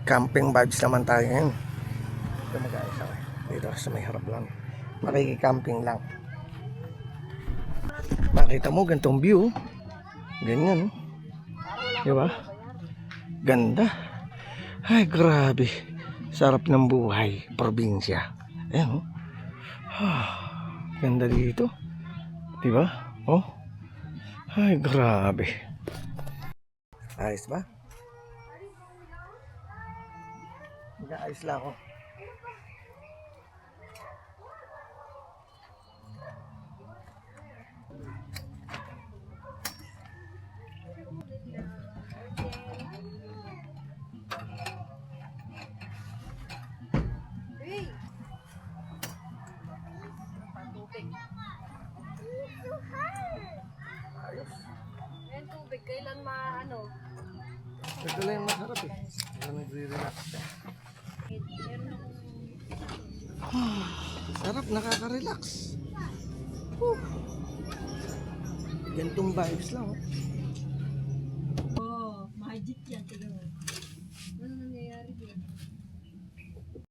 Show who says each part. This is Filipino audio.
Speaker 1: Camping vibes naman tayo ngayon. Ito mag-ayos ako. Dito sa may harap lang. Makiki-camping lang. Makita mo gantong view. Ganyan. Diba? Ganda. Ay grabe. Sarap ng buhay. Probinsya. Ayan. Ganda dito. Diba? Oh. Ay grabe. Ayos ba? Mag-aayos lang ako. Ayos.
Speaker 2: Yan tubig, kailan maano?
Speaker 1: Ito lang yung masarap eh. Ito nagre-relax ka. Sarap, nakaka-relax. Gantong vibes lang oh.